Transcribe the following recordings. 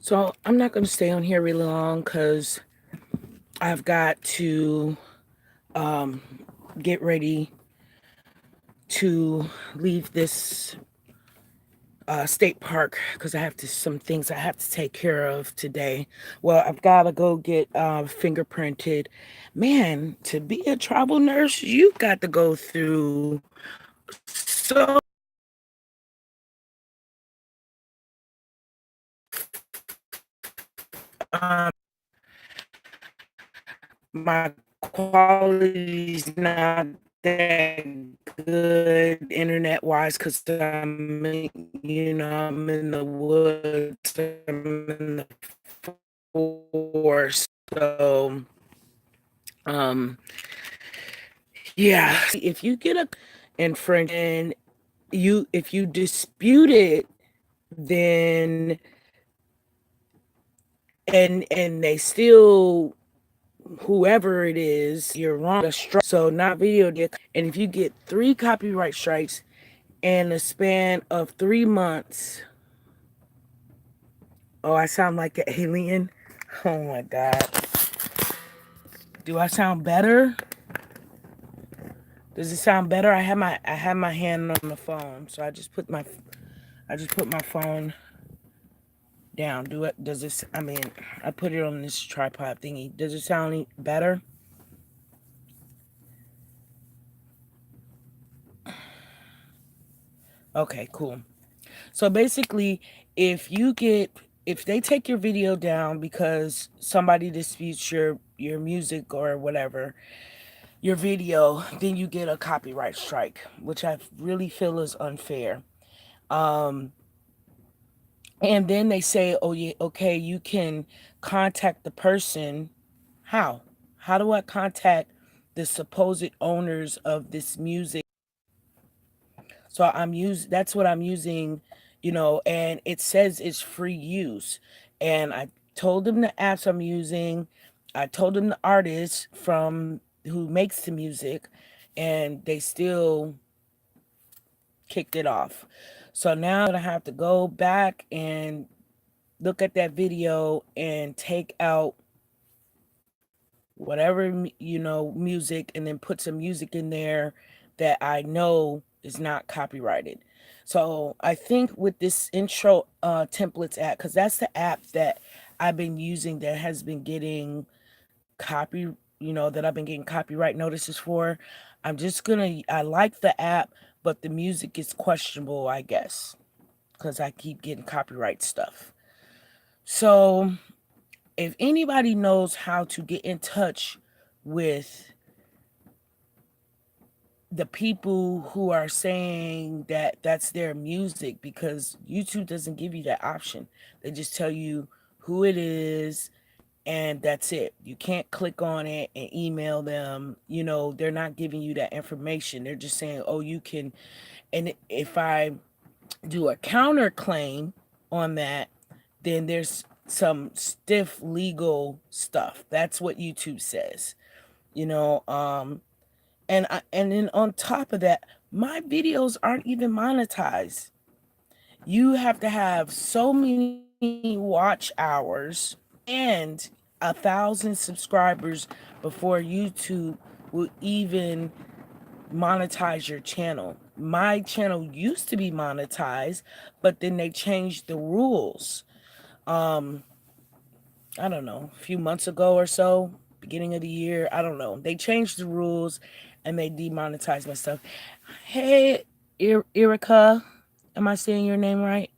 So I'm not going to stay on here really long because I've got to um, get ready to leave this state park because I have to some things I have to take care of today. Well, I've got to go get fingerprinted. Man, to be a travel nurse, you got to go through so my quality's not that good internet wise because I'm in the woods, I'm in the forest. So, um, yeah, if you get a infringement, if you dispute it, then and they still whoever it is, you're wrong. So not video. And if you get 3 copyright strikes in a span of 3 months, oh, I sound like an alien. Oh my god. Do I sound better? Does it sound better? I have my hand on the phone, so I just put my phone down. Do it? Does this? I mean, I put it on this tripod thingy. Does it sound better? Okay, cool. So basically, if you get if they take your video down because somebody disputes your music or whatever, your video, then you get a copyright strike, which I really feel is unfair. Um and then they say, "Oh yeah, okay, you can contact the person." How? How do I contact the supposed owners of this music? So that's what I'm using, and it says it's free use. And I told them the apps I'm using. I told them the artist from who makes the music, and they still kicked it off. So now I'm gonna have to go back and look at that video and take out whatever music and then put some music in there that I know is not copyrighted. So I think with this intro templates app, because that's the app that I've been using that has been getting copy that I've been getting copyright notices for. I like the app, but the music is questionable, I guess, because I keep getting copyright stuff. So if anybody knows how to get in touch with the people who are saying that that's their music, because YouTube doesn't give you that option. They just tell you who it is and that's it. You can't click on it and email them. They're not giving you that information. They're just saying, "Oh, you can." And if I do a counterclaim on that, then there's some stiff legal stuff. That's what YouTube says. You know, and then on top of that, my videos aren't even monetized. You have to have so many watch hours and 1,000 subscribers before YouTube will even monetize your channel. My channel used to be monetized, but then they changed the rules. Um, I don't know, a few months ago or so, beginning of the year. I don't know. They changed the rules and they demonetized my stuff. Hey, Erica, am I saying your name right?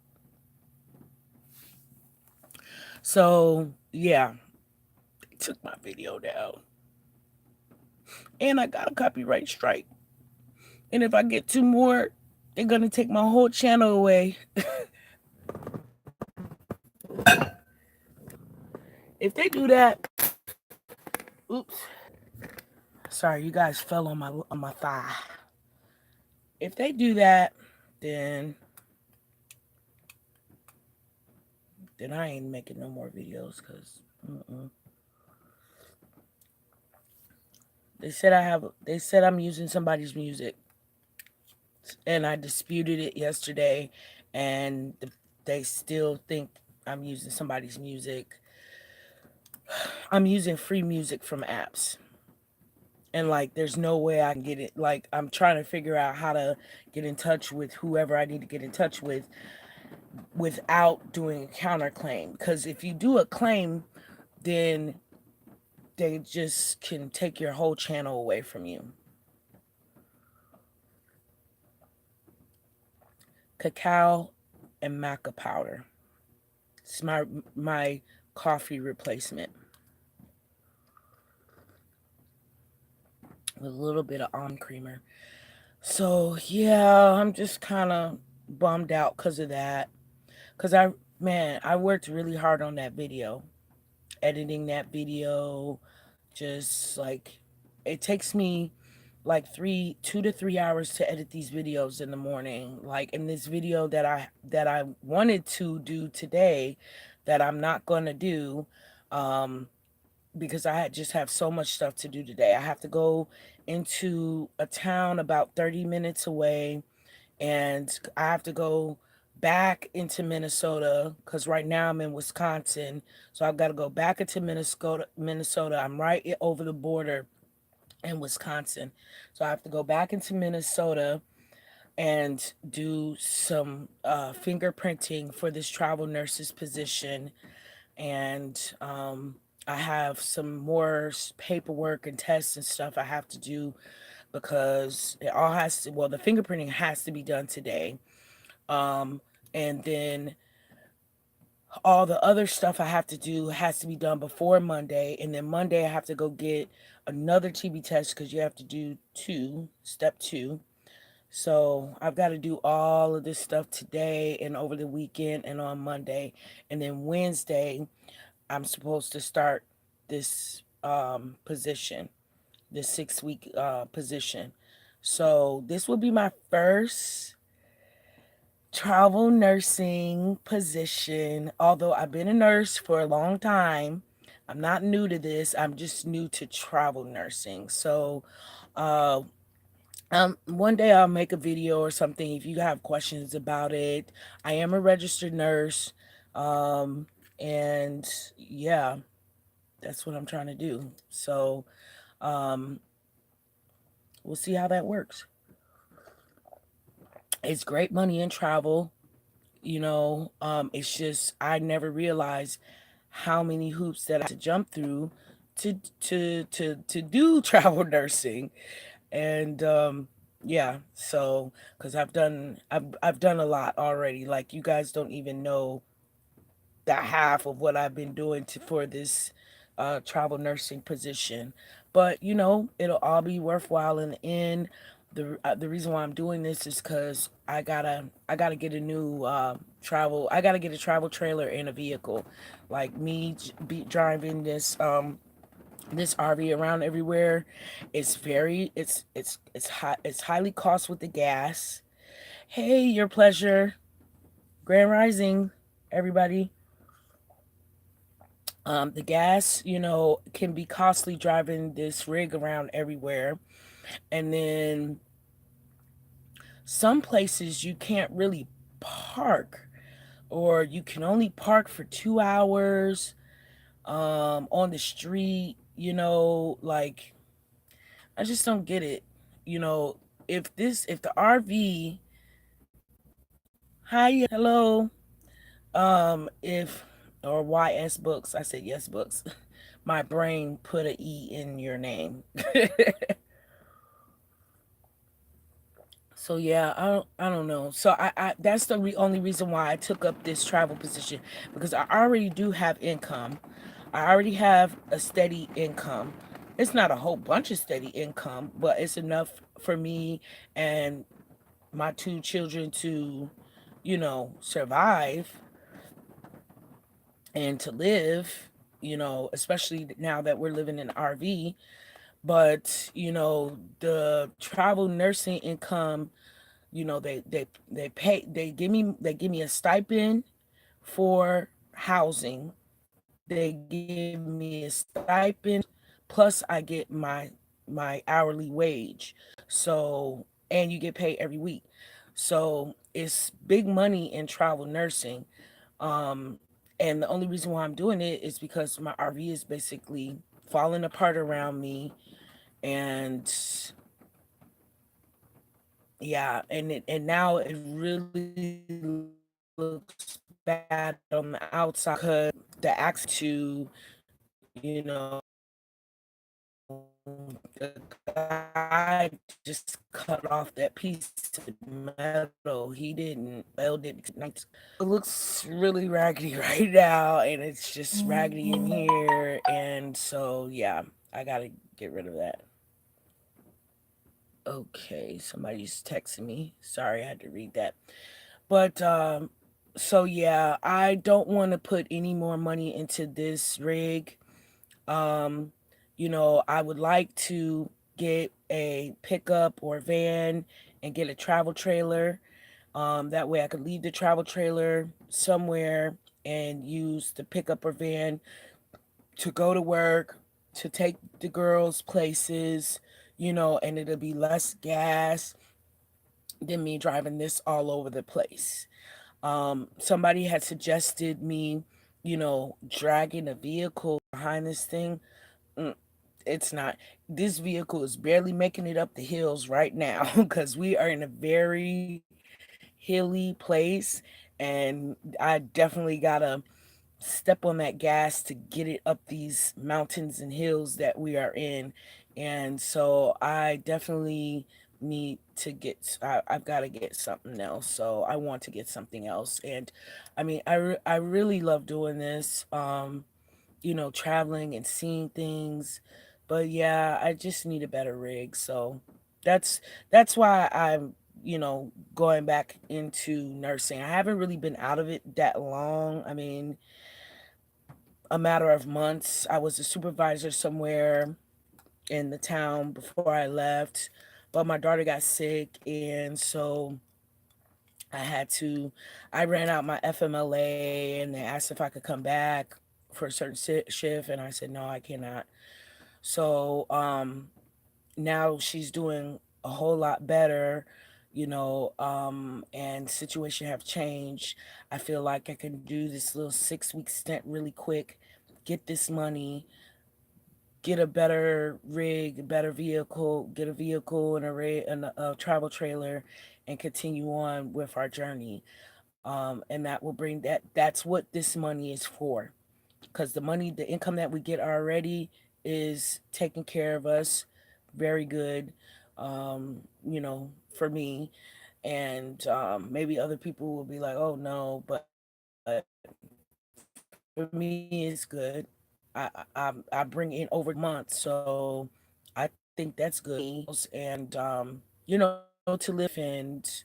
So, yeah, they took my video down. And I got a copyright strike. And if I get 2 more, they're going to take my whole channel away. If they do that, oops. Sorry, you guys fell on my thigh. If they do that, then I ain't making no more videos because they said I'm using somebody's music, and I disputed it yesterday, and they still think I'm using somebody's music. I'm using free music from apps. And like there's no way I can get it. Like I'm trying to figure out how to get in touch with whoever I need to get in touch with without doing a counterclaim. Because if you do a claim, then they just can take your whole channel away from you. Cacao and maca powder. It's my coffee replacement with a little bit of almond creamer. So yeah, I'm just kind of bummed out because of that. Cause I worked really hard on that video, editing that video. Just like it takes me like 2 to 3 hours to edit these videos in the morning. Like in this video that I wanted to do today, that I'm not gonna do, um, because just have so much stuff to do today. I have to go into a town about 30 minutes away, and I have to go back into Minnesota because right now I'm in Wisconsin. So I've got to go back into Minnesota. I'm right over the border in Wisconsin. So I have to go back into Minnesota and do some fingerprinting for this travel nurse's position. And I have some more paperwork and tests and stuff I have to do because it all has to, well, the fingerprinting has to be done today. Um, and then all the other stuff I have to do has to be done before Monday. And then Monday I have to go get another TB test because you have to do step two. So I've got to do all of this stuff today and over the weekend and on Monday. And then Wednesday, I'm supposed to start this position, this 6 week position. So this will be my first travel nursing position. Although I've been a nurse for a long time, I'm not new to this. I'm just new to travel nursing. So, uh, one day I'll make a video or something if you have questions about it. I am a registered nurse, um, and yeah, that's what I'm trying to do. So, um, we'll see how that works. It's great money in travel. It's just I never realized how many hoops that I had to jump through to do travel nursing. And yeah, so because I've done a lot already. Like you guys don't even know the half of what I've been doing for this travel nursing position. But it'll all be worthwhile in the end. The reason why I'm doing this is because I gotta get a new travel. I gotta get a travel trailer and a vehicle. Like me be driving this RV around everywhere. It's highly cost with the gas. Hey, your pleasure. Grand Rising, everybody. The gas, can be costly driving this rig around everywhere. And then some places you can't really park, or you can only park for 2 hours on the street, like I just don't get it. You know, if the RV, hi, hello, if or YS Books, I said yes books. My brain put a E in your name. So yeah, I don't know. So I that's the only reason why I took up this travel position, because I already do have income. I already have a steady income. It's not a whole bunch of steady income, but it's enough for me and my two children to, survive and to live, especially now that we're living in an RV. But, the travel nursing income, they give me a stipend for housing. They give me a stipend, plus I get my hourly wage. So, and you get paid every week. So it's big money in travel nursing. Um, And the only reason why I'm doing it is because my RV is basically falling apart around me. And yeah, and now it really looks bad on the outside because the access to, the guy just cut off that piece of metal. He didn't weld it nice. It looks really raggedy right now, and it's just raggedy in here. And so, yeah, I gotta get rid of that. Okay, somebody's texting me. Sorry, I had to read that. But so yeah, I don't want to put any more money into this rig. Um, I would like to get a pickup or van and get a travel trailer. That way I could leave the travel trailer somewhere and use the pickup or van to go to work, to take the girls places, and it'll be less gas than me driving this all over the place. Somebody had suggested me, dragging a vehicle behind this thing. Mm, it's not. This vehicle is barely making it up the hills right now because we are in a very hilly place, and I definitely gotta step on that gas to get it up these mountains and hills that we are in. And so I definitely need to I've got to get something else. So I want to get something else. And I mean, I really love doing this, traveling and seeing things. But yeah, I just need a better rig. So that's that's why I'm, going back into nursing. I haven't really been out of it that long. I mean, a matter of months. I was a supervisor somewhere in the town before I left, but my daughter got sick, and so I had to. I ran out my FMLA, and they asked if I could come back for a certain shift, and I said no, I cannot. So now she's doing a whole lot better, and situation have changed. I feel like I can do this little 6 week stint really quick, get this money, get a better rig, a better vehicle, get a vehicle and a rig and a travel trailer, and continue on with our journey. And that will bring that's what this money is for. Because the income that we get already is taking care of us very good, for me. And maybe other people will be like, oh no, but for me it's good. I bring in over 200 a month, so I think that's good for me. And to live and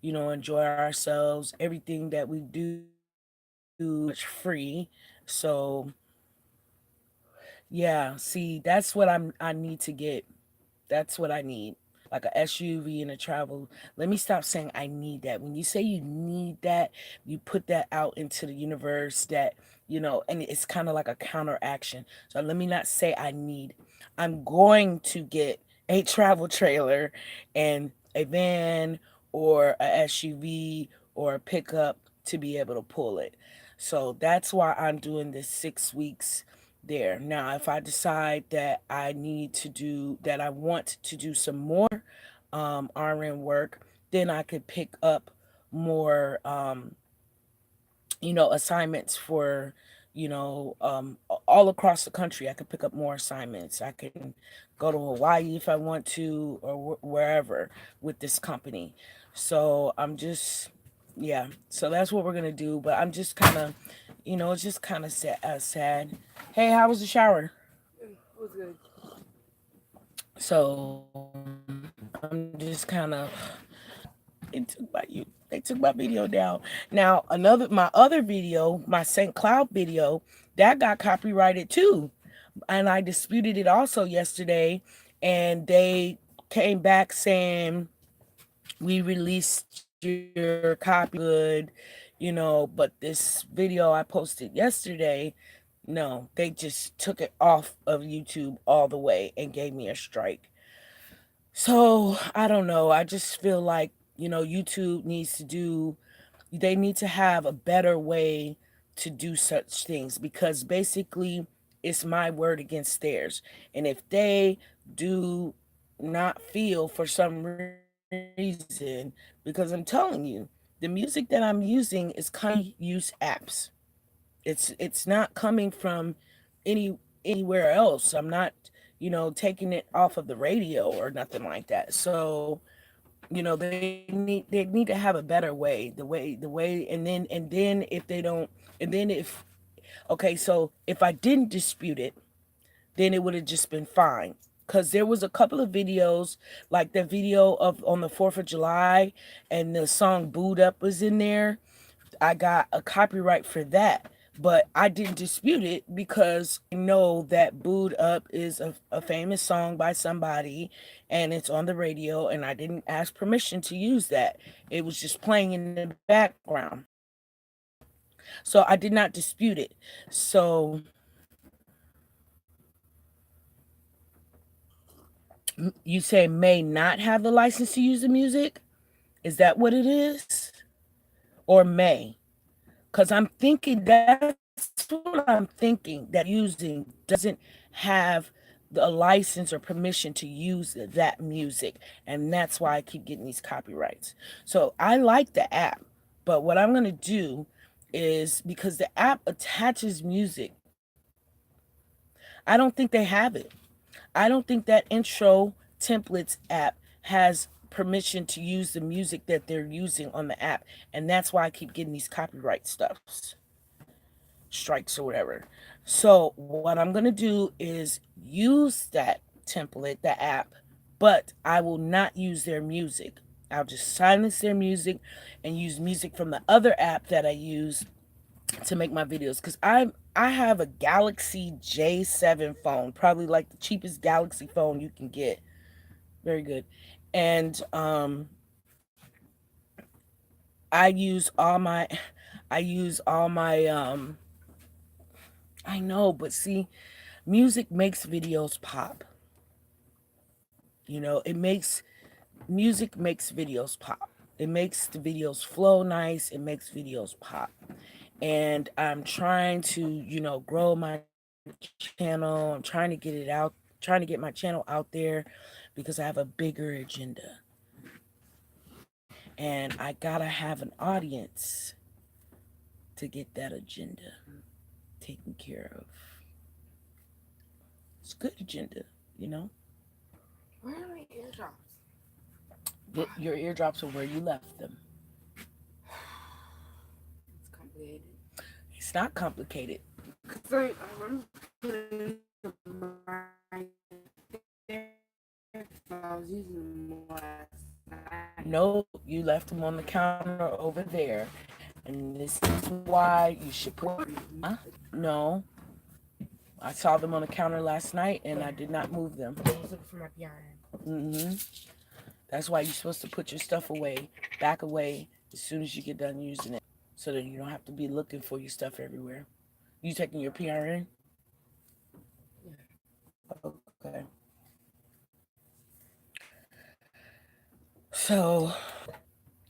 enjoy ourselves. Everything that we do much free. So yeah, see, that's what I need to get. That's what I need. Like a SUV and a travel. Let me stop saying I need that. When you say you need that, you put that out into the universe that, and it's kind of like a counteraction. So let me not say I need. I'm going to get a travel trailer and a van or a SUV or a pickup to be able to pull it. So that's why I'm doing this 6 weeks there. Now, if I decide that I want to do some more RN work, then I could pick up more, assignments for, all across the country. I could pick up more assignments. I can go to Hawaii if I want to, or wherever with this company. So I'm just, yeah. So that's what we're gonna do. But I'm just kind of, it's just kind of sad. Hey, how was the shower? Was good. So I'm just kind of they took my video down. Now my other video, my St. Cloud video, that got copyrighted too, and I disputed it also yesterday, and they came back saying we released your copy good, but this video I posted yesterday, no, they just took it off of YouTube all the way and gave me a strike. So I don't know. I just feel like, YouTube needs to do, they need to have a better way to do such things, because basically it's my word against theirs. And if they do not feel for some reason, because I'm telling you, the music that I'm using is coming use apps. It's not coming from anywhere else. I'm not, taking it off of the radio or nothing like that. So, they need to have a better way. The way and then if they don't, and then if okay, so if I didn't dispute it, then it would have just been fine. Cause there was a couple of videos, like the video of on the 4th of July, and the song "Booed Up" was in there. I got a copyright for that, but I didn't dispute it because I know that "Booed Up" is a famous song by somebody, and it's on the radio, and I didn't ask permission to use that. It was just playing in the background, so I did not dispute it. So you say may not have the license to use the music? Is that what it is? Or may? Because I'm thinking, that's what I'm thinking, that using doesn't have the license or permission to use that music. And that's why I keep getting these copyrights. So I like the app, but what I'm going to do is, because the app attaches music, I don't think they have it. I don't think that intro templates app has permission to use the music that they're using on the app. And that's why I keep getting these copyright stuffs, strikes or whatever. So what I'm going to do is use that template, the app, but I will not use their music. I'll just silence their music and use music from the other app that I use to make my videos, because I have a Galaxy J7 phone, probably like the cheapest Galaxy phone you can get. Very good. And I use all my I use all my I know, but see, music makes videos pop. It makes music makes videos pop. It makes the videos flow nice. It makes videos pop. And I'm trying to, grow my channel. I'm trying to get it out, trying to get my channel out there, because I have a bigger agenda. And I gotta have an audience to get that agenda taken care of. It's a good agenda, you know? Where are my eardrops? Your eardrops are where you left them. It's complicated. It's not complicated. Cause I remember putting them right there. So I was using them last night. No, you left them on the counter over there. And this is why you should put. Huh? No. I saw them on the counter last night and I did not move them. I was looking for my PRN. That's why you're supposed to put your stuff away, back away, as soon as you get done using it, so that you don't have to be looking for your stuff everywhere. You taking your PRN? Yeah. Okay. So,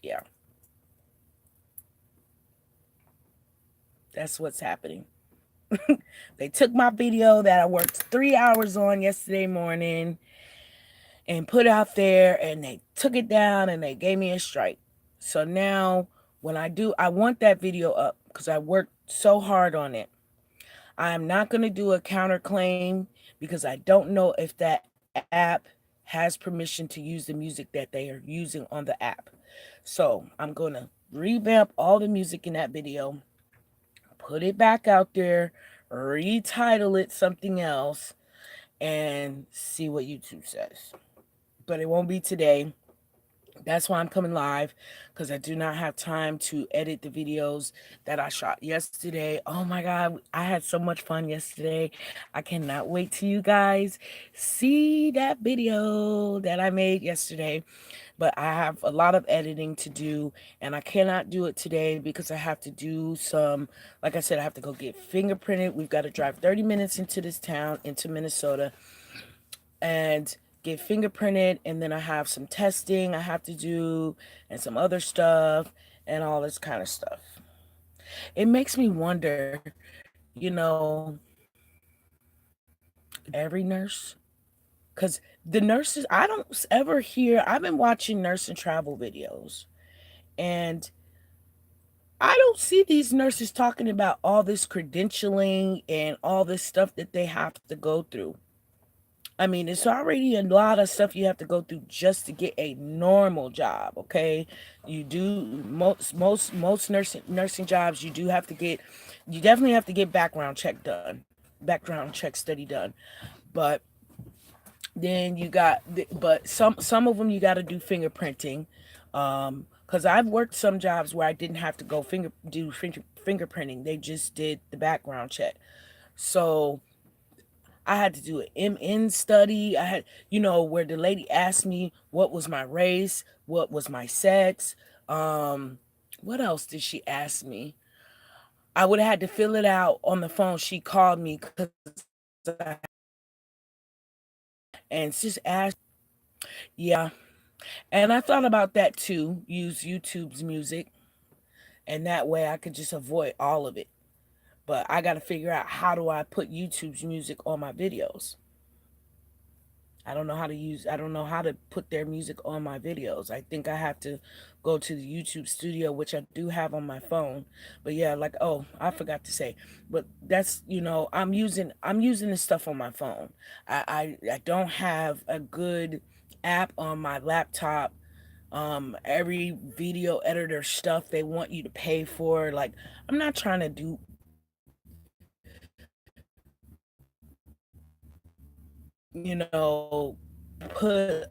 yeah, that's what's happening. They took my video that I worked 3 hours on yesterday morning and put out there, and they took it down and they gave me a strike. So now when I want that video up because I worked so hard on it. I'm not going to do a counterclaim because I don't know if that app has permission to use the music that they are using on the app. So I'm going to revamp all the music in that video, put it back out there, retitle it something else, and see what YouTube says. But it won't be today. That's why I'm coming live, because I do not have time to edit the videos that I shot yesterday. Oh my God, I had so much fun yesterday. I cannot wait till you guys see that video that I made yesterday. But I have a lot of editing to do, and I cannot do it today because I have to do some, like I said, I have to go get fingerprinted. We've got to drive 30 minutes into this town, into Minnesota, and get fingerprinted, and then I have some testing I have to do and some other stuff and all this kind of stuff. It makes me wonder, you know, every nurse, because the nurses, I don't ever hear, I've been watching nurse and travel videos, and I don't see these nurses talking about all this credentialing and all this stuff that they have to go through. I mean, it's already a lot of stuff you have to go through just to get a normal job, okay? You do most nursing jobs you do have to get, you definitely have to get background check done. Background check study done. But then you got but some of them you got to do fingerprinting. Cuz I've worked some jobs where I didn't have to go fingerprinting. They just did the background check. So I had to do an MN study. I had, where the lady asked me what was my race, what was my sex. Um, what else did she ask me? I would have had to fill it out on the phone. She called me and just asked, yeah. And I thought about that too. Use YouTube's music, and that way I could just avoid all of it. But I got to figure out how do I put YouTube's music on my videos. I don't know how to put their music on my videos. I think I have to go to the YouTube studio, which I do have on my phone. But yeah, like, oh, I forgot to say. But that's, I'm using this stuff on my phone. I don't have a good app on my laptop. Every video editor stuff they want you to pay for. Like, I'm not trying to do put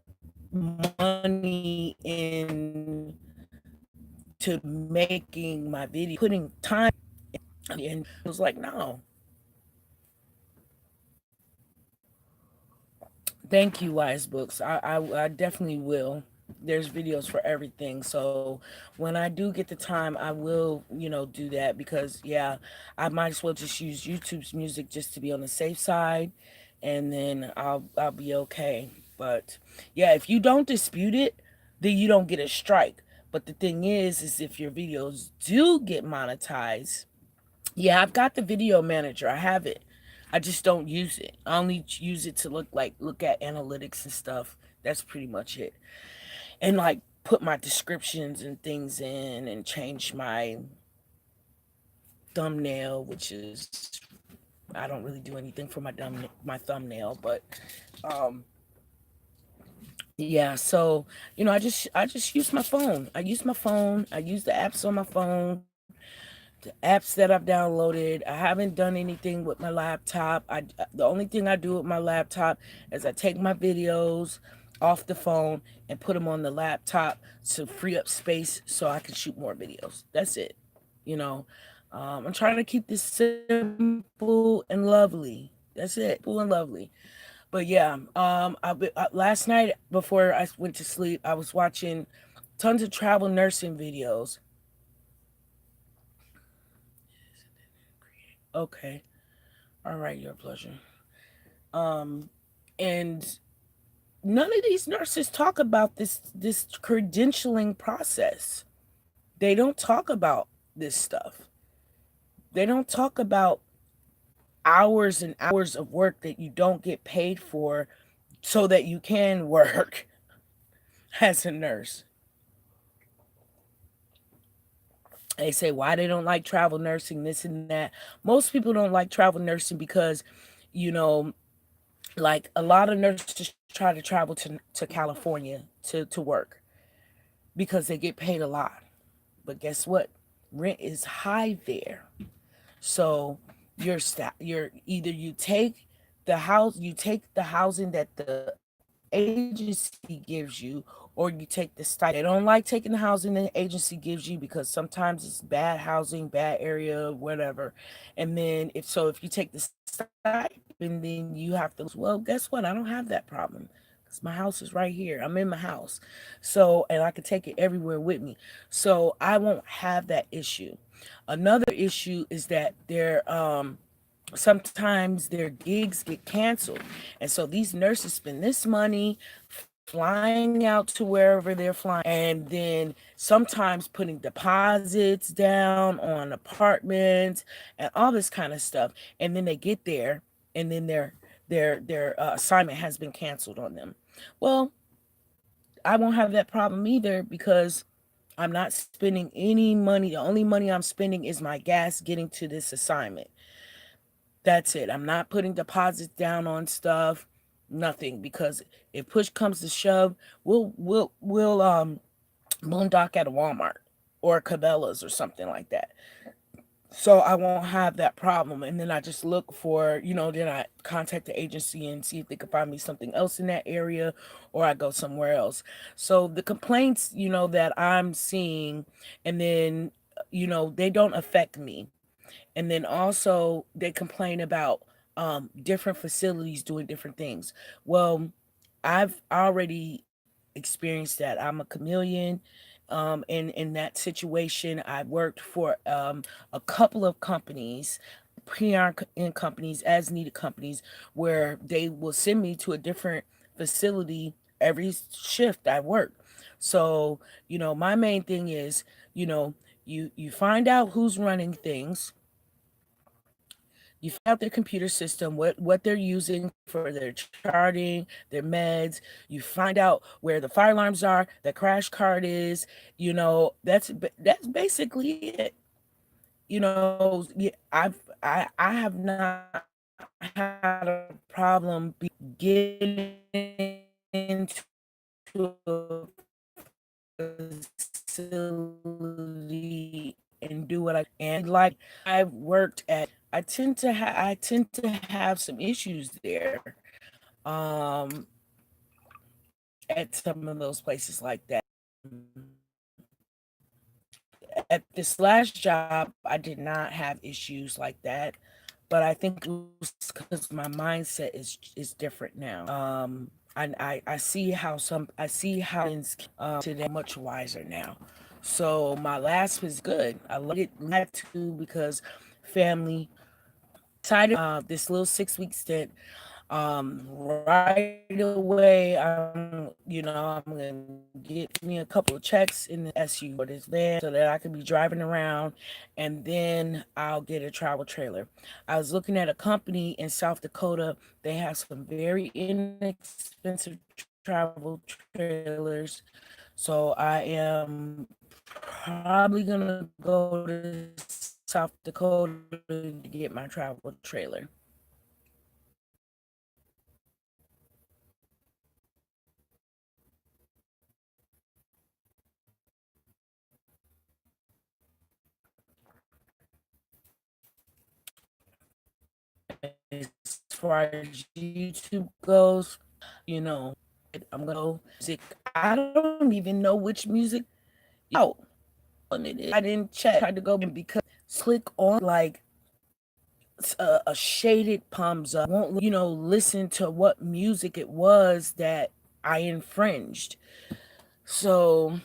money in to making my video, putting time, and it was like, no. Thank you, Wise Books. I definitely will. There's videos for everything. So when I do get the time, I will, do that, because yeah, I might as well just use YouTube's music just to be on the safe side, and then I'll be okay. But yeah, if you don't dispute it, then you don't get a strike. But the thing is if your videos do get monetized, yeah, I've got the video manager. I have it. I just don't use it. I only use it to look at analytics and stuff. That's pretty much it. And like put my descriptions and things in and change my thumbnail, which is, I don't really do anything for my thumbnail, but um yeah, so I just use my phone. I use my phone. I use the apps on my phone, the apps that I've downloaded. I haven't done anything with my laptop. The only thing I do with my laptop is I take my videos off the phone and put them on the laptop to free up space so I can shoot more videos. That's it. You know, I'm trying to keep this simple and lovely. That's it, simple and lovely. But yeah, last night before I went to sleep, I was watching tons of travel nursing videos. Okay. All right, your pleasure. Um, and none of these nurses talk about this credentialing process. They don't talk about this stuff. They don't talk about hours and hours of work that you don't get paid for so that you can work as a nurse. They say why they don't like travel nursing, this and that. Most people don't like travel nursing because, you know, like a lot of nurses try to travel to California to work because they get paid a lot. But guess what? Rent is high there. So you're either you take the housing that the agency gives you, or you take the stipend. They don't like taking the housing the agency gives you because sometimes it's bad housing, bad area, whatever. And then if you take the stipend, then you have to, well, guess what? I don't have that problem because my house is right here. I'm in my house. So, and I can take it everywhere with me. So I won't have that issue. Another issue is that sometimes their gigs get canceled. And so these nurses spend this money flying out to wherever they're flying, and then sometimes putting deposits down on apartments and all this kind of stuff. And then they get there, and then their assignment has been canceled on them. Well, I won't have that problem either because I'm not spending any money. The only money I'm spending is my gas getting to this assignment. That's it. I'm not putting deposits down on stuff, nothing, because if push comes to shove, we'll boondock at a Walmart or a Cabela's or something like that. So I won't have that problem. And then I just look for, then I contact the agency and see if they can find me something else in that area, or I go somewhere else. So the complaints, that I'm seeing, and then, they don't affect me. And then also they complain about different facilities doing different things. Well, I've already experienced that. I'm a chameleon. In that situation, I worked for a couple of companies, in companies, as needed companies, where they will send me to a different facility every shift I work. So, my main thing is, you know, you find out who's running things, you find out their computer system, what they're using for their charting, their meds. You find out where the fire alarms are, the crash card is. That's basically it. Yeah, I have not had a problem getting into a facility and do what I and like I've worked at. I tend to have some issues there. Um, at some of those places like that. At this last job, I did not have issues like that, but I think it was because my mindset is different now. I see how things today much wiser now. So my last was good. I loved it. Glad to because family decided this little 6 week stint. Right away, I'm gonna get me a couple of checks in the SU or this van so that I can be driving around, and then I'll get a travel trailer. I was looking at a company in South Dakota. They have some very inexpensive travel trailers, so I am probably gonna go to South Dakota to get my travel trailer. As far as YouTube goes, you know, I'm gonna go music. I don't even know which music out on it is. I didn't check. I tried to go in because click on like a shaded palms up. Won't listen to what music it was that I infringed. So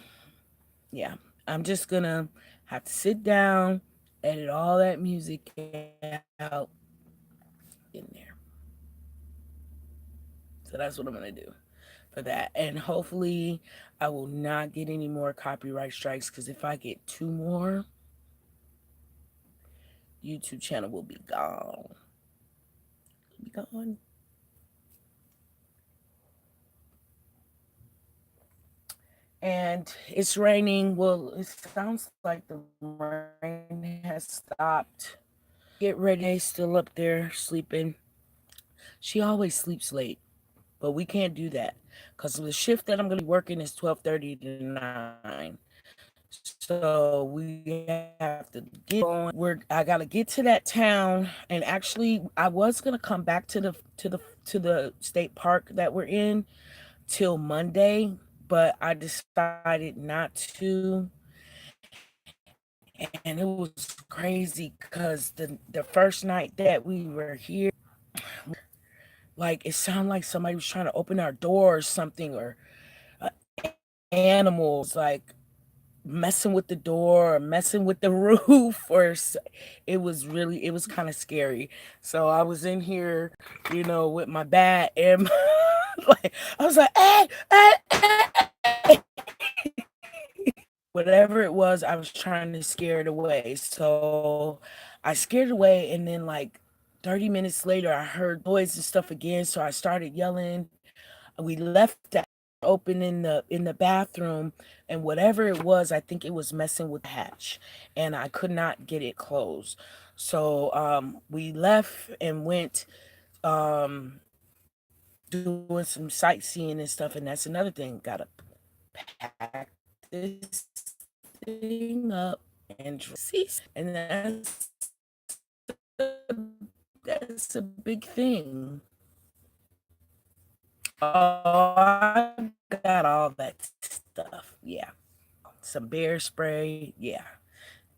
yeah, I'm just gonna have to sit down, edit all that music out in there. So that's what I'm gonna do for that. And hopefully I will not get any more copyright strikes, because if I get two more, YouTube channel will be gone. Be gone. And it's raining. Well, it sounds like the rain has stopped. Get ready. Still up there sleeping. She always sleeps late, but we can't do that because the shift that I'm going to be working is 12:30 to 9. So we have to get on. I gotta get to that town, and actually, I was gonna come back to the state park that we're in till Monday, but I decided not to, and it was crazy because the first night that we were here, like it sounded like somebody was trying to open our door or something, or uh, animals like messing with the door or messing with the roof it was kind of scary. So I was in here with my bat and Like I was like, hey. Whatever it was, I was trying to scare it away. So I scared it away, and then like 30 minutes later, I heard noise and stuff again. So I started yelling. We left that open in the bathroom, and whatever it was, I think it was messing with the hatch, and I could not get it closed. So we left and went um doing some sightseeing and stuff, and that's another thing. Gotta pack this thing up and cease, and that's a big thing. Oh, I got all that stuff. Yeah. Some bear spray. Yeah.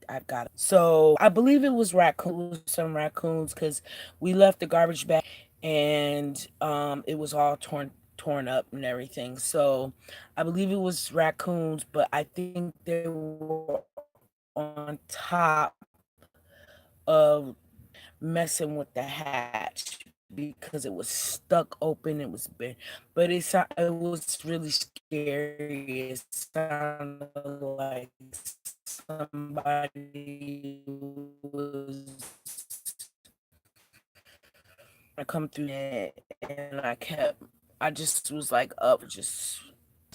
I got it. So I believe it was some raccoons, because we left the garbage bag, and it was all torn up and everything. So I believe it was raccoons, but I think they were on top of messing with the hatch because it was stuck open. It was big, but it was really scary. It sounded like somebody was I come through it, and I just was like up, just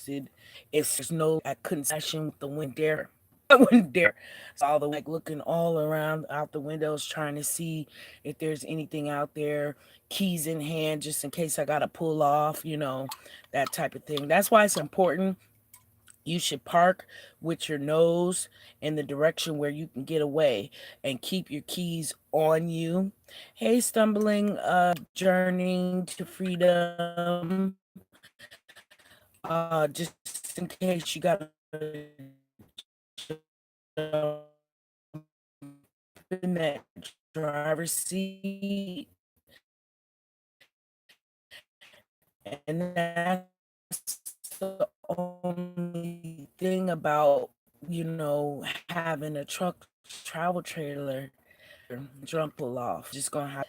it's there's no, I couldn't session with the wind there. I went there. So all the like looking all around out the windows trying to see if there's anything out there, keys in hand just in case I gotta pull off, that type of thing. That's why it's important. You should park with your nose in the direction where you can get away and keep your keys on you. Hey, stumbling, journeying to freedom. Just in case you got in that driver's seat, and that's the only thing about having a truck travel trailer. Jump pull off. Just gonna have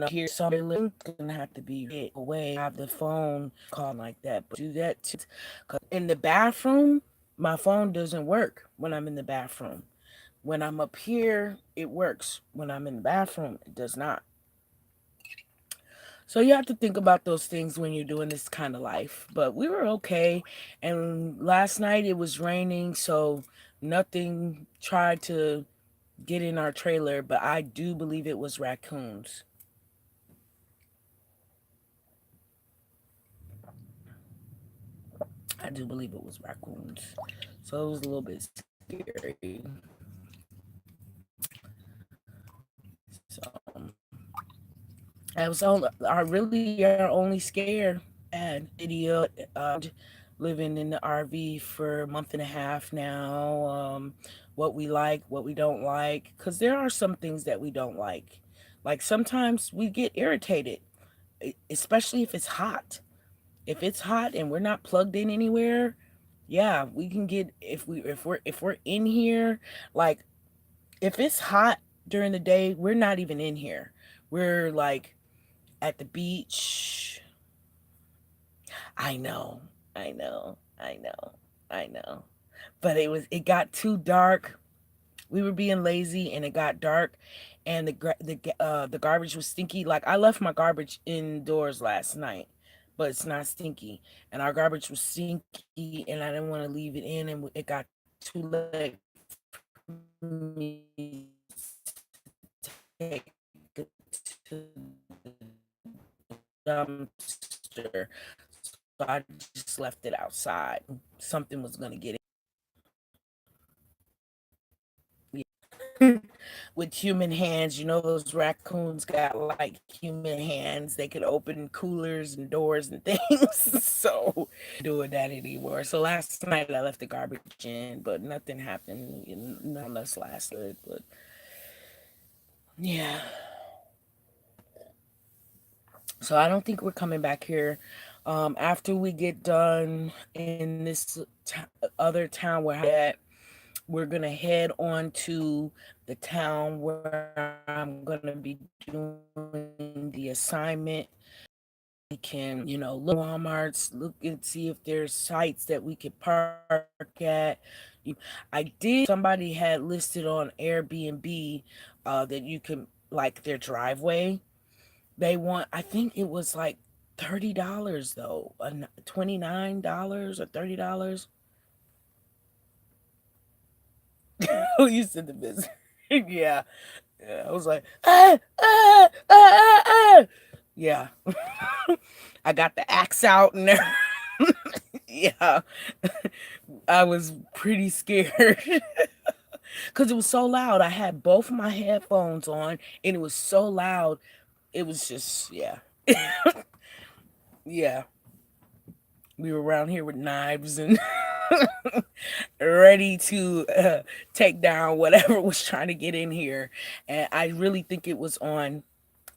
here somebody gonna have to be away. Have the phone call like that, but do that too. 'Cause in the bathroom, my phone doesn't work when I'm in the bathroom. When I'm up here, it works. When I'm in the bathroom, it does not. So you have to think about those things when you're doing this kind of life. But we were okay. And last night it was raining, so nothing tried to get in our trailer, but I do believe it was raccoons. I do believe it was raccoons. So it was a little bit scary. So I was all I really are only scared and video living in the RV for a month and a half now. What we like, what we don't like, because there are some things that we don't like. Like sometimes we get irritated, especially if it's hot. If it's hot and we're not plugged in anywhere, yeah, we can get if we're in here, like if it's hot during the day, we're not even in here. We're like at the beach. I know, I know, I know, I know. But it got too dark. We were being lazy, and it got dark, and the garbage was stinky. Like I left my garbage indoors last night, but it's not stinky, and our garbage was stinky, and I didn't want to leave it in, and it got too late for me to take it to the dumpster. So I just left it outside. Something was gonna get it. With human hands, those raccoons got like human hands. They could open coolers and doors and things. So doing that anymore. So last night I left the garbage in, but nothing happened. None of us lasted. But yeah. So I don't think we're coming back here. After we get done in this other town where I'm at, we're gonna head on to the town where I'm gonna be doing the assignment can, look at Walmarts, look and see if there's sites that we could park at. I did. Somebody had listed on Airbnb that you can like their driveway. They want. I think it was like $30 though, $29 or $30. Oh, you said the business. Yeah. Yeah. I was like, yeah. I got the axe out and there. Yeah. I was pretty scared because it was so loud. I had both my headphones on and it was so loud. It was just, yeah. Yeah. We were around here with knives and ready to take down whatever was trying to get in here. And I really think it was on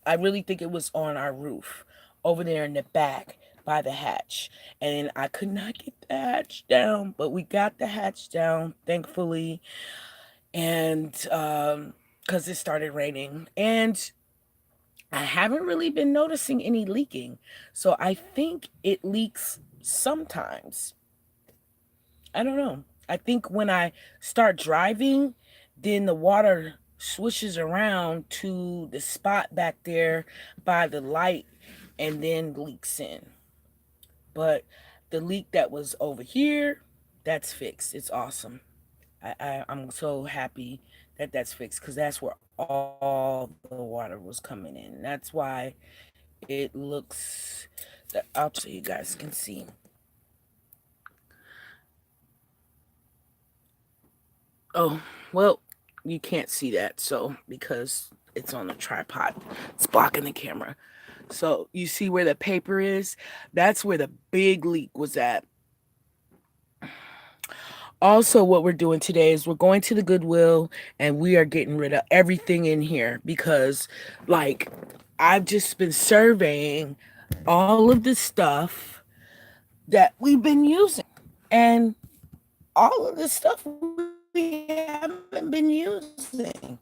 our roof over there in the back by the hatch. And I could not get the hatch down, but we got the hatch down, thankfully. And because it started raining. And I haven't really been noticing any leaking. So I think it leaks sometimes. I don't know. I think when I start driving, then the water swishes around to the spot back there by the light and then leaks in. But the leak that was over here, that's fixed. It's awesome. I'm so happy that that's fixed because that's where all the water was coming in. That's why it looks. I'll so you guys can see. Oh, well, you can't see that, so because it's on the tripod, it's blocking the camera. So you see where the paper is? That's where the big leak was at. Also, what we're doing today is we're going to the Goodwill and we are getting rid of everything in here because, like, I've just been surveying all of the stuff that we've been using. And all of the stuff we haven't been using.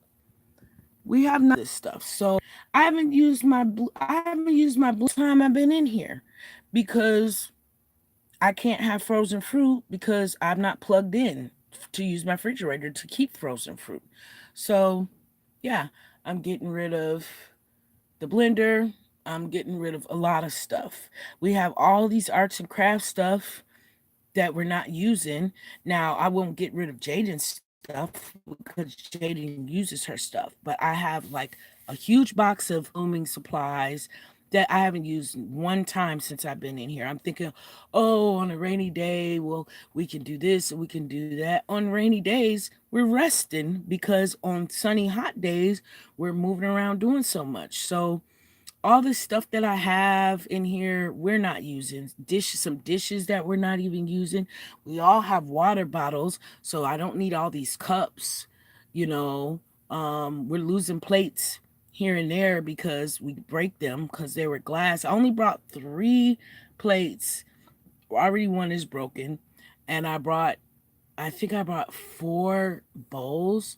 We have not this stuff. So I haven't used my blue time I've been in here because I can't have frozen fruit because I'm not plugged in to use my refrigerator to keep frozen fruit. So, yeah, I'm getting rid of the blender. I'm getting rid of a lot of stuff. We have all these arts and crafts stuff that we're not using. Now, I won't get rid of Jaden's stuff because Jaden uses her stuff, but I have like a huge box of blooming supplies that I haven't used one time since I've been in here. I'm thinking, oh, on a rainy day, well, we can do this and we can do that. On rainy days, we're resting because on sunny, hot days, we're moving around doing so much. So, all this stuff that I have in here, we're not using. Some dishes that we're not even using. We all have water bottles, so I don't need all these cups. You know, we're losing plates here and there because we break them because they were glass. I only brought 3 plates. Already one is broken, and I think I brought 4 bowls.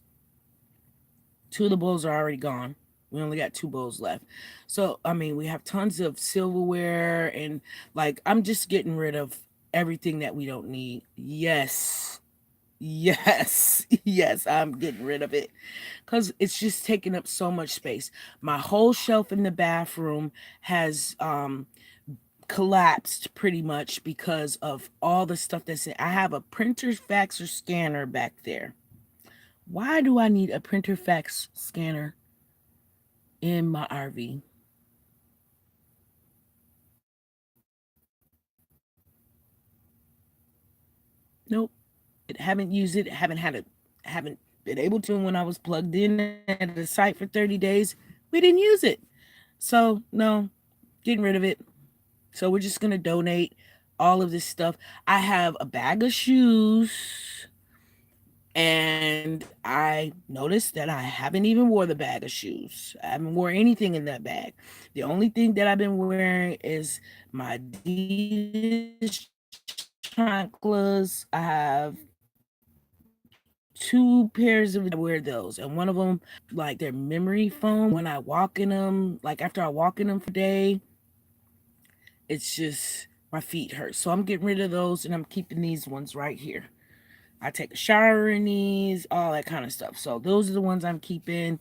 2 of the bowls are already gone. We only got 2 bowls left. So, I mean, we have tons of silverware and like I'm just getting rid of everything that we don't need. Yes. Yes. Yes, I'm getting rid of it cuz it's just taking up so much space. My whole shelf in the bathroom has collapsed pretty much because of all the stuff that's in. I have a printer faxer scanner back there. Why do I need a printer fax scanner in my RV? Nope. It haven't used it. Haven't been able to when I was plugged in at the site for 30 days. We didn't use it. So no, getting rid of it. So we're just gonna donate all of this stuff. I have a bag of shoes and I noticed that I haven't even wore the bag of shoes. I haven't wore anything in that bag. The only thing that I've been wearing is my Adidas chanclas. I have 2 pairs of I wear those, and one of them like they're memory foam. When I walk in them, like after I walk in them for a day, It's just my feet hurt. So I'm getting rid of those and I'm keeping these ones right here. I take a shower in these, all that kind of stuff. So those are the ones I'm keeping.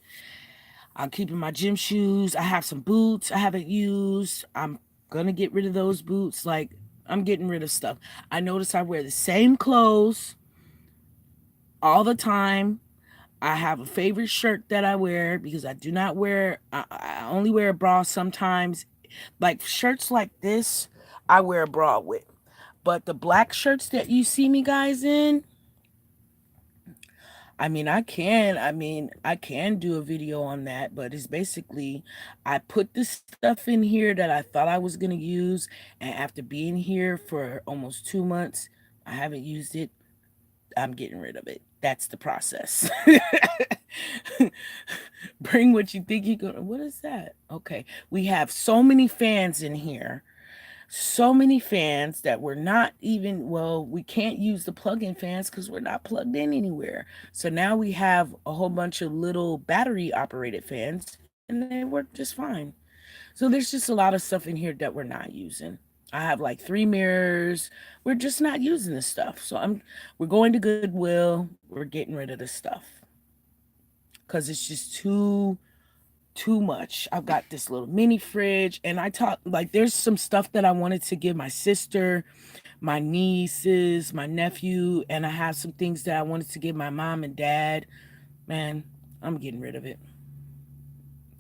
I'm keeping my gym shoes. I have some boots I haven't used. I'm gonna get rid of those boots. Like, I'm getting rid of stuff. I notice I wear the same clothes all the time. I have a favorite shirt that I wear because I do not wear, I only wear a bra sometimes. Like shirts like this, I wear a bra with. But the black shirts that you see me guys in, I can do a video on that, but it's basically I put the stuff in here that I thought I was going to use, and after being here for almost 2 months, I haven't used it. I'm getting rid of it. That's the process. Bring what you think you're going to. What is that? Okay. We have so many fans in here, so many fans that we're not even, well, we can't use the plug-in fans because we're not plugged in anywhere. So now we have a whole bunch of little battery operated fans and they work just fine. So there's just a lot of stuff in here that we're not using. I have like 3 mirrors. We're just not using this stuff. So we're going to Goodwill. We're getting rid of this stuff because it's just too much. I've got this little mini fridge, and I talk like there's some stuff that I wanted to give my sister, my nieces, my nephew, and I have some things that I wanted to give my mom and dad. Man, I'm getting rid of it.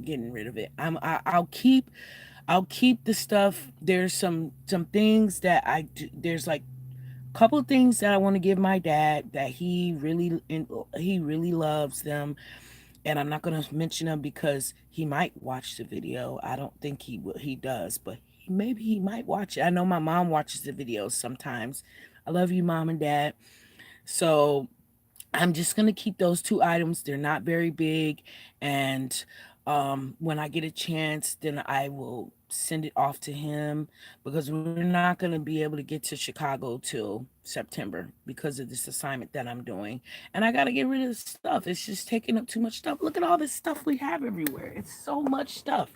Getting rid of it. I'll keep the stuff. There's some things that I do. There's like a couple things that I want to give my dad that he really loves them, and I'm not going to mention him because he might watch the video. I don't think he does, but maybe he might watch it. I know my mom watches the videos sometimes. I love you, mom and dad. So I'm just going to keep those 2 items. They're not very big, and when I get a chance, then I will send it off to him because we're not going to be able to get to Chicago till September because of this assignment that I'm doing. And I got to get rid of the stuff. It's just taking up too much stuff. Look at all this stuff we have everywhere. It's so much stuff.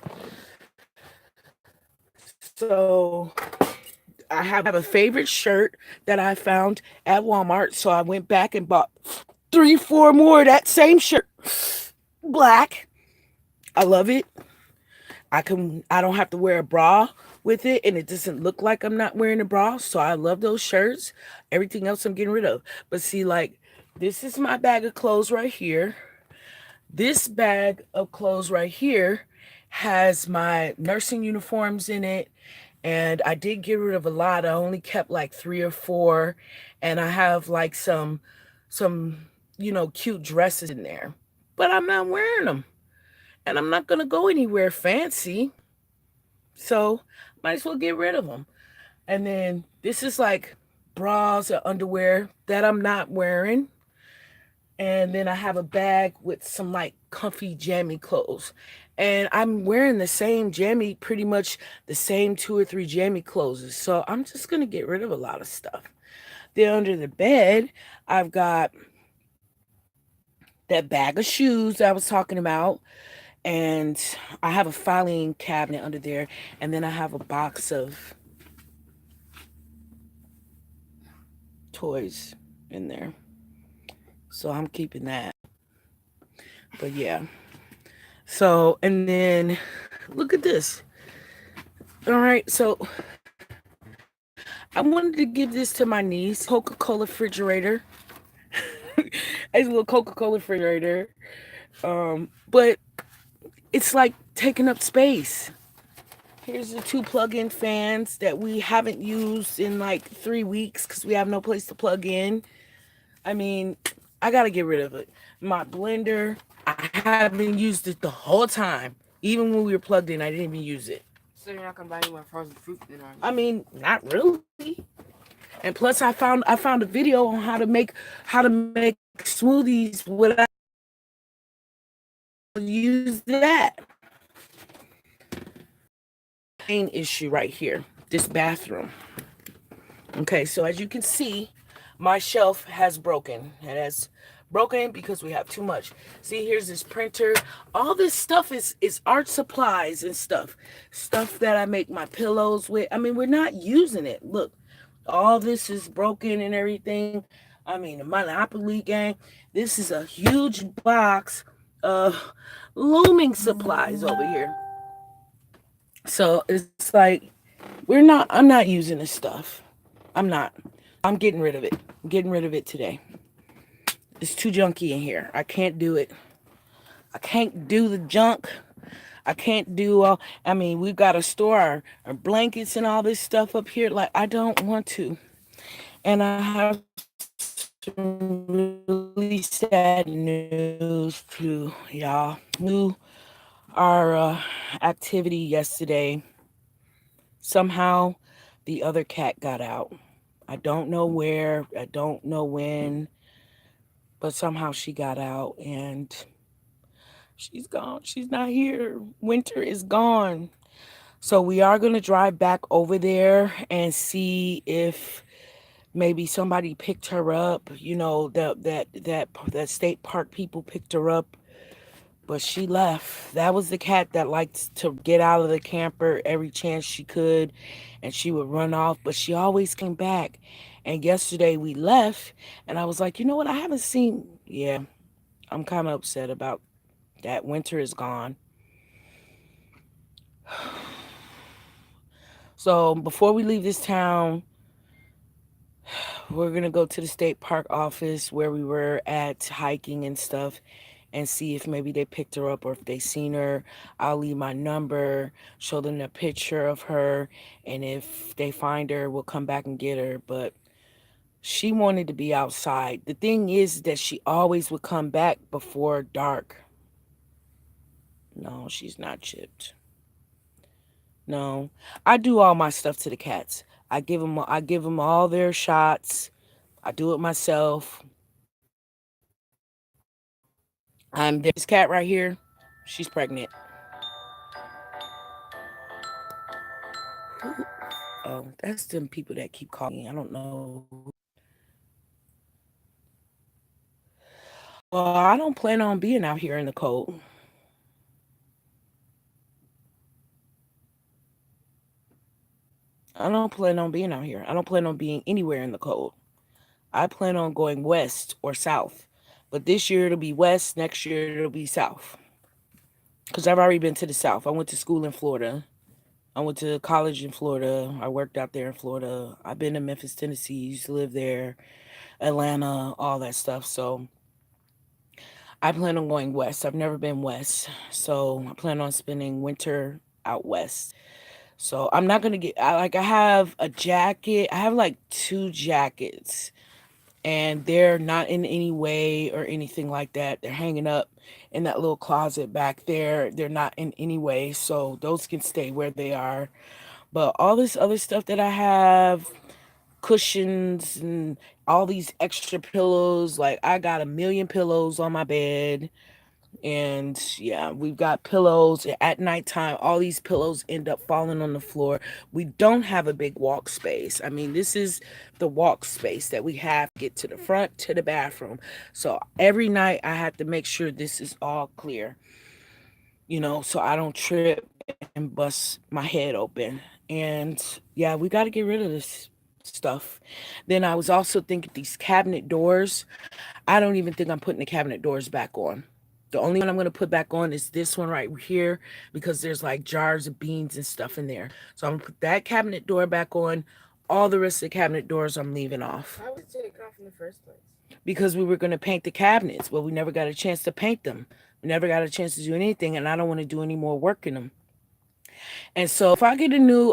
So I have a favorite shirt that I found at Walmart. So I went back and bought 3, 4 more of that same shirt. Black. I love it. I don't have to wear a bra with it, and it doesn't look like I'm not wearing a bra. So I love those shirts. Everything else I'm getting rid of. But see, like, this is my bag of clothes right here. This bag of clothes right here has my nursing uniforms in it. And I did get rid of a lot. I only kept like 3 or 4. And I have like some, cute dresses in there. But I'm not wearing them. And I'm not going to go anywhere fancy. So might as well get rid of them. And then this is like bras or underwear that I'm not wearing. And then I have a bag with some like comfy jammy clothes. And I'm wearing the same jammy, pretty much the same 2 or 3 jammy clothes. So I'm just going to get rid of a lot of stuff. Then under the bed, I've got that bag of shoes I was talking about. And I have a filing cabinet under there. And then I have a box of toys in there. So I'm keeping that. But yeah. So, and then look at this. All right. So I wanted to give this to my niece, Coca-Cola refrigerator. It's a little Coca-Cola refrigerator. But it's like taking up space. Here's the 2 plug-in fans that we haven't used in like 3 weeks because we have no place to plug in. I mean, I got to get rid of it. My blender, I haven't used it the whole time. Even when we were plugged in, I didn't even use it. So you're not gonna buy any more frozen fruit then, are you? I mean, not really. And plus I found a video on how to make smoothies without use that. Main issue right here, this bathroom. Okay, so as you can see, my shelf has broken. It has broken because we have too much. See, here's this printer. All this stuff is art supplies and stuff that I make my pillows with. I mean, we're not using it. Look, all this is broken and everything. I mean, the Monopoly gang. This is a huge box of looming supplies over here. So it's like I'm not using this stuff. I'm not. I'm getting rid of it. I'm getting rid of it today. It's too junky in here. I can't do it. I can't do the junk. I can't do all. I mean, we've got to store our blankets and all this stuff up here. Like, I don't want to. And I have some really sad news to y'all. Our activity yesterday. Somehow the other cat got out. I don't know where. I don't know when. But somehow she got out and she's gone. She's not here. Winter is gone. So we are going to drive back over there and see if maybe somebody picked her up. You know, that state park people picked her up, but she left. That was the cat that liked to get out of the camper every chance she could, and she would run off, but she always came back. And yesterday we left, and I was like, you know what? I haven't seen. Yeah, I'm kind of upset about that. Winter is gone. So before we leave this town, we're going to go to the state park office where we were at hiking and stuff and see if maybe they picked her up or if they seen her. I'll leave my number, show them a picture of her, and if they find her, we'll come back and get her. But she wanted to be outside. The thing is that she always would come back before dark. No, she's not chipped. No, I do all my stuff to the cats. I give them all their shots. I do it myself. This cat right here. She's pregnant. Oh, that's them people that keep calling me. I don't know. Well, I don't plan on being out here in the cold. I don't plan on being out here. I don't plan on being anywhere in the cold. I plan on going west or south. But this year it'll be west, next year it'll be south. Because I've already been to the south. I went to school in Florida. I went to college in Florida. I worked out there in Florida. I've been to Memphis, Tennessee, used to live there, Atlanta, all that stuff. So I plan on going west. I've never been west. So I plan on spending winter out west. So I'm not gonna get I have a jacket. I have like two jackets and they're not in any way or anything like that. They're hanging up in that little closet back there. They're not in any way. So those can stay where they are. But all this other stuff that I have, cushions and all these extra pillows, like I got a million pillows on my bed. And yeah, we've got pillows at nighttime. All these pillows end up falling on the floor. We don't have a big walk space. I mean, this is the walk space that we have to get to the front to the bathroom. So every night I have to make sure this is all clear, so I don't trip and bust my head open. And yeah, we got to get rid of this stuff. Then I was also thinking these cabinet doors. I don't even think I'm putting the cabinet doors back on. The only one I'm going to put back on is this one right here because there's like jars of beans and stuff in there. So I'm going to put that cabinet door back on. All the rest of the cabinet doors I'm leaving off. Why would you take it off in the first place? Because we were going to paint the cabinets, but we never got a chance to paint them. We never got a chance to do anything, and I don't want to do any more work in them. And so if I get a new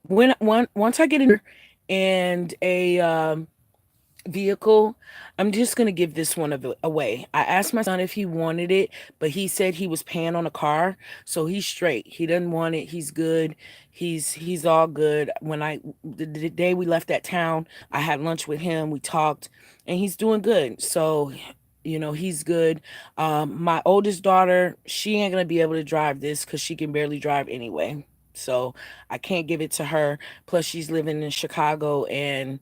once I get a and a vehicle, I'm just going to give this one away. I asked my son if he wanted it, but he said he was paying on a car, so he's straight. He doesn't want it. He's good. He's all good. The day we left that town, I had lunch with him. We talked, and he's doing good. So, he's good. My oldest daughter, she ain't going to be able to drive this because she can barely drive anyway. So I can't give it to her. Plus, she's living in Chicago, and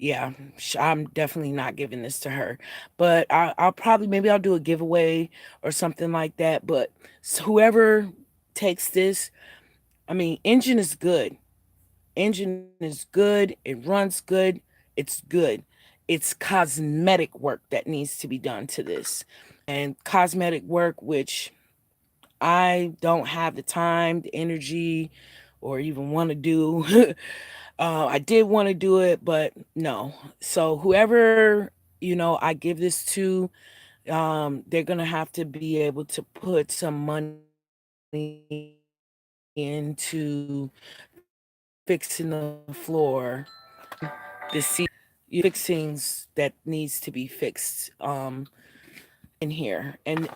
Yeah, I'm definitely not giving this to her. But I'll probably, maybe I'll do a giveaway or something like that. But whoever takes this, I mean, engine is good. Engine is good. It runs good. It's good. It's cosmetic work that needs to be done to this. And cosmetic work, which I don't have the time, the energy, or even want to do. I did want to do it, but no. So whoever, I give this to, they're gonna have to be able to put some money into fixing the floor, the seat, fixings that needs to be fixed in here, and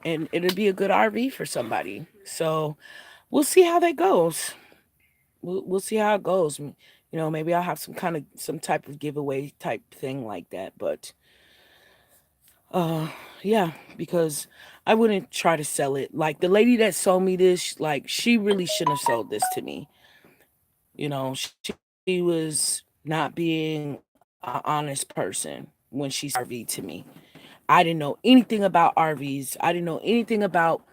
it'll be a good RV for somebody. So we'll see how that goes. We'll see how it goes. Maybe I'll have some type of giveaway type thing like that. But uh, yeah, because I wouldn't try to sell it. Like the lady that sold me this, like she really shouldn't have sold this to me. She was not being an honest person when she sold this RV to me. I didn't know anything about RVs. I didn't know anything about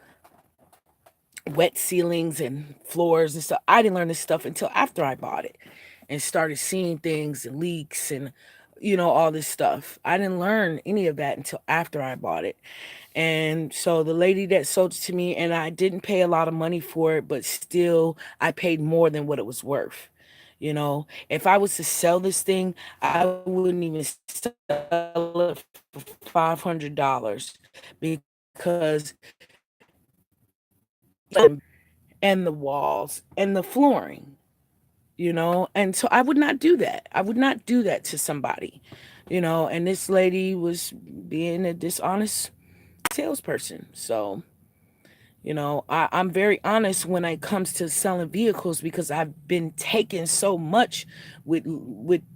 wet ceilings and floors and stuff. I didn't learn this stuff until after I bought it and started seeing things and leaks and all this stuff. I didn't learn any of that until after I bought it. And so the lady that sold it to me, and I didn't pay a lot of money for it, but still I paid more than what it was worth. If I was to sell this thing, I wouldn't even sell it for $500 because and the walls and the flooring, and so I would not do that. I would not do that to somebody, and this lady was being a dishonest salesperson. So I'm very honest when it comes to selling vehicles because I've been taken so much with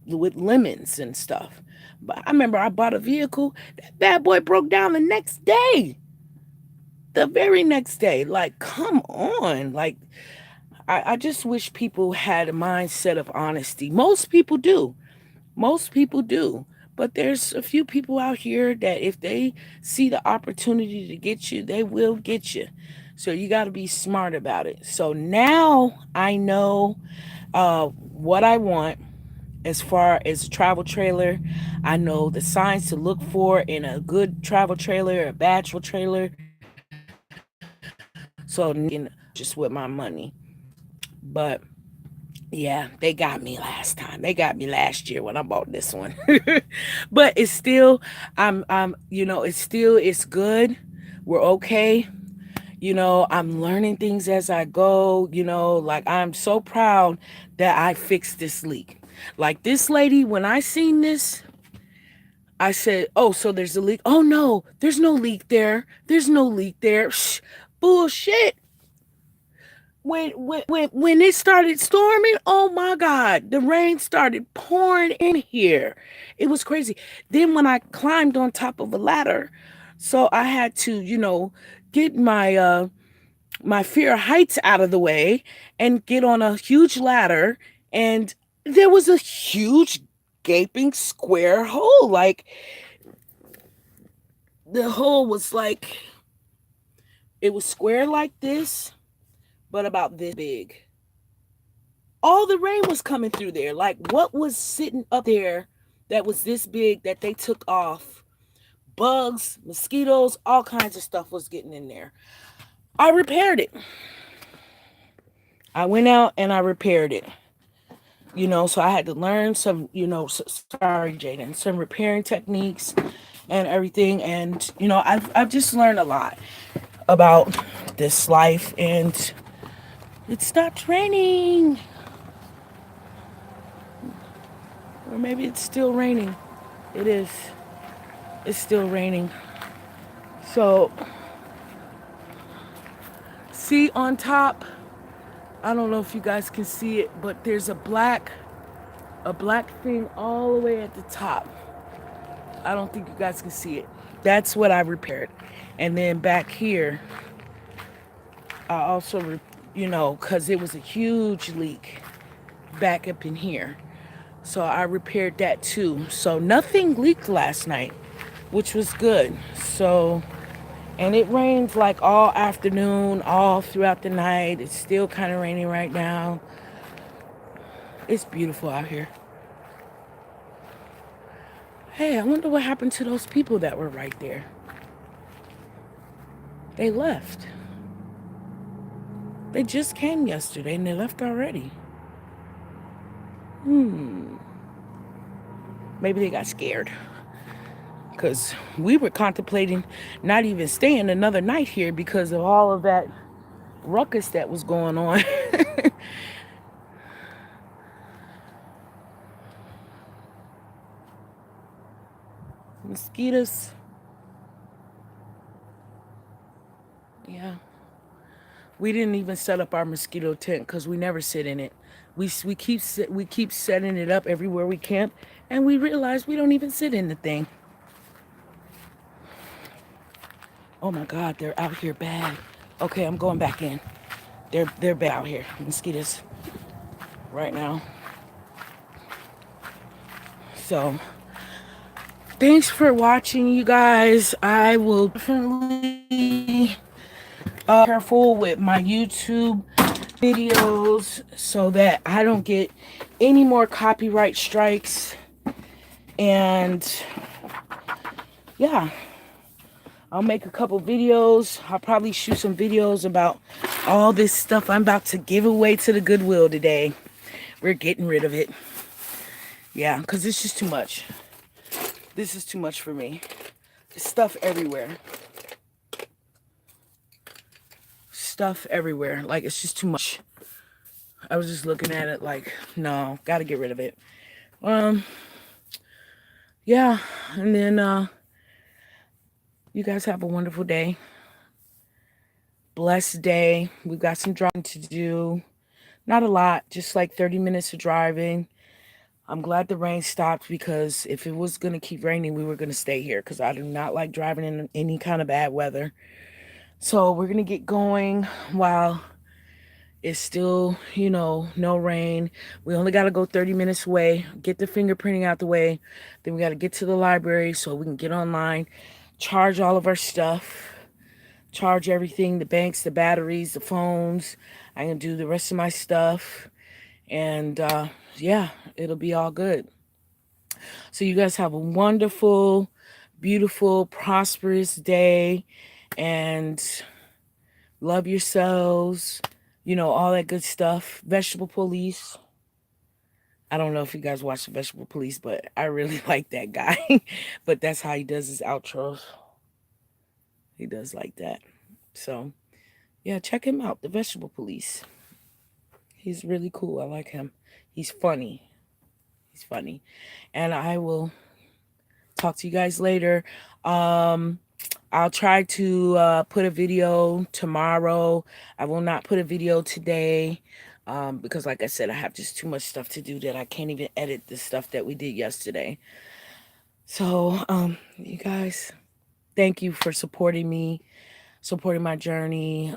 lemons and stuff. But I remember I bought a vehicle, that bad boy broke down the next day, the very next day. Like, come on. Like, I just wish people had a mindset of honesty. Most people do. Most people do. But there's a few people out here that if they see the opportunity to get you, they will get you. So you got to be smart about it. So now I know what I want as far as a travel trailer. I know the signs to look for in a good travel trailer, a bad travel trailer. So just with my money. But yeah, they got me last time. They got me last year when I bought this one. But it's still, it's good. We're okay. I'm learning things as I go. Like I'm so proud that I fixed this leak. Like this lady, when I seen this, I said, "Oh, so there's a leak." "Oh no, there's no leak there. There's no leak there." Shh, bullshit. When it started storming, oh my God, the rain started pouring in here. It was crazy. Then when I climbed on top of a ladder, so I had to, get my fear of heights out of the way and get on a huge ladder, and there was a huge gaping square hole. Like the hole was like, it was square like this, but about this big. All the rain was coming through there. Like what was sitting up there that was this big that they took off? Bugs, mosquitoes, all kinds of stuff was getting in there. I repaired it. I went out and I repaired it. So I had to learn some, sorry, Jaden, some repairing techniques and everything. And, I've just learned a lot about this life. And it stopped raining. Or maybe it's still raining. It is. It's still raining. So, see on top, I don't know if you guys can see it, but there's a black thing all the way at the top. I don't think you guys can see it. That's what I repaired. And then back here, I also, because it was a huge leak back up in here. So I repaired that too. So nothing leaked last night, which was good. So, and it rained like all afternoon, all throughout the night. It's still kind of raining right now. It's beautiful out here. Hey, I wonder what happened to those people that were right there. They left. They just came yesterday and they left already. Maybe they got scared. Because we were contemplating not even staying another night here because of all of that ruckus that was going on. Mosquitoes. Yeah. We didn't even set up our mosquito tent because we never sit in it. We keep setting it up everywhere we camp, and we realize we don't even sit in the thing. Oh my God, they're out here bad. Okay, I'm going back in. They're bad out here, mosquitoes, right now. So thanks for watching, you guys. I will definitely careful with my YouTube videos so that I don't get any more copyright strikes. And yeah, I'll make a couple videos. I'll probably shoot some videos about all this stuff I'm about to give away to the Goodwill today. We're getting rid of it. Yeah, because it's just too much. This is too much for me. There's stuff everywhere. Stuff everywhere. Like, it's just too much. I was just looking at it like, no, gotta get rid of it. Yeah, and then you guys have a wonderful day. Blessed day. We've got some driving to do. Not a lot, just like 30 minutes of driving. I'm glad the rain stopped because if it was going to keep raining, we were going to stay here because I do not like driving in any kind of bad weather. So we're going to get going while it's still, no rain. We only got to go 30 minutes away, get the fingerprinting out the way. Then we got to get to the library so we can get online, charge all of our stuff, charge everything, the banks, the batteries, the phones. I'm going to do the rest of my stuff. And yeah, it'll be all good. So you guys have a wonderful, beautiful, prosperous day. And love yourselves. All that good stuff. Vegetable Police. I don't know if you guys watch the Vegetable Police, but I really like that guy. But that's how he does his outros. He does like that. So, yeah, check him out, the Vegetable Police. He's really cool. I like him. He's funny. He's funny. And I will talk to you guys later. I'll try to put a video tomorrow. I will not put a video today because, like I said, I have just too much stuff to do that I can't even edit the stuff that we did yesterday. So, you guys, thank you for supporting me, supporting my journey.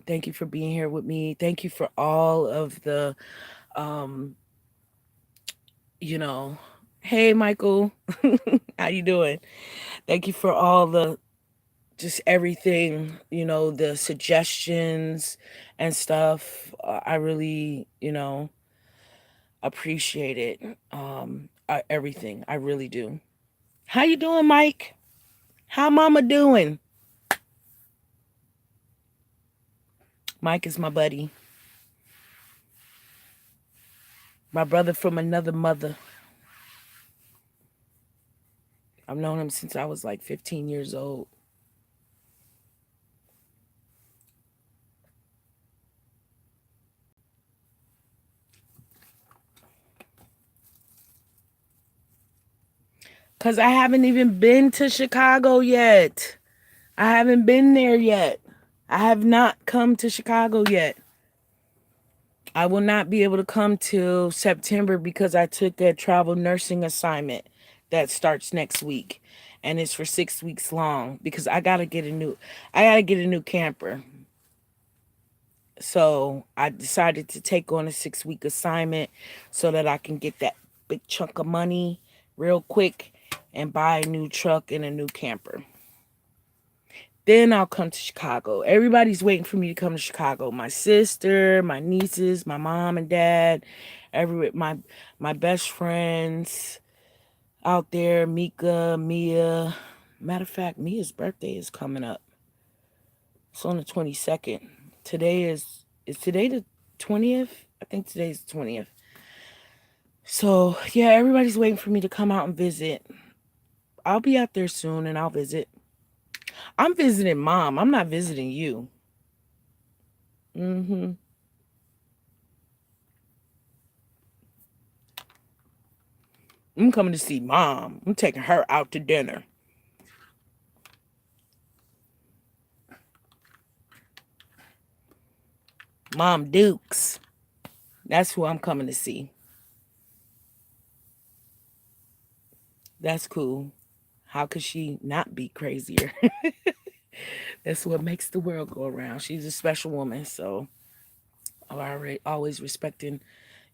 Thank you for being here with me. Thank you for all of the, hey, Michael, how you doing? Thank you for all the just everything, the suggestions and stuff. I really, appreciate it. Everything. I really do. How you doing, Mike? How mama doing? Mike is my buddy. My brother from another mother. I've known him since I was like 15 years old. Because I haven't even been to Chicago yet. I haven't been there yet. I have not come to Chicago yet. I will not be able to come till September because I took a travel nursing assignment that starts next week. And it's for 6 weeks long because I gotta get a new camper. So I decided to take on a 6-week assignment so that I can get that big chunk of money real quick and buy a new truck and a new camper. Then I'll come to Chicago. Everybody's waiting for me to come to Chicago. My sister, my nieces, my mom and dad, my best friends out there, Mika, Mia. Matter of fact, Mia's birthday is coming up. It's on the 22nd. Is today the 20th? I think today's the 20th. So, yeah, everybody's waiting for me to come out and visit. I'll be out there soon and I'll visit. I'm visiting mom. I'm not visiting you. I'm coming to see mom. I'm taking her out to dinner. Mom Dukes. That's who I'm coming to see. That's cool. How could she not be crazier? That's what makes the world go around. She's a special woman, so I always respecting,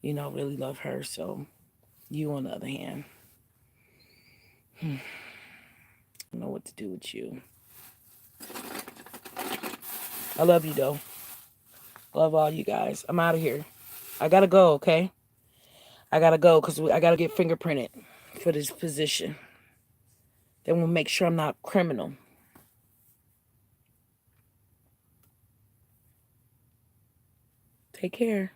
really love her. So you, on the other hand, I don't know what to do with you. I love you, though. Love all you guys. I'm out of here. I gotta go, okay? I gotta go because I gotta get fingerprinted for this position. Then we'll make sure I'm not criminal. Take care.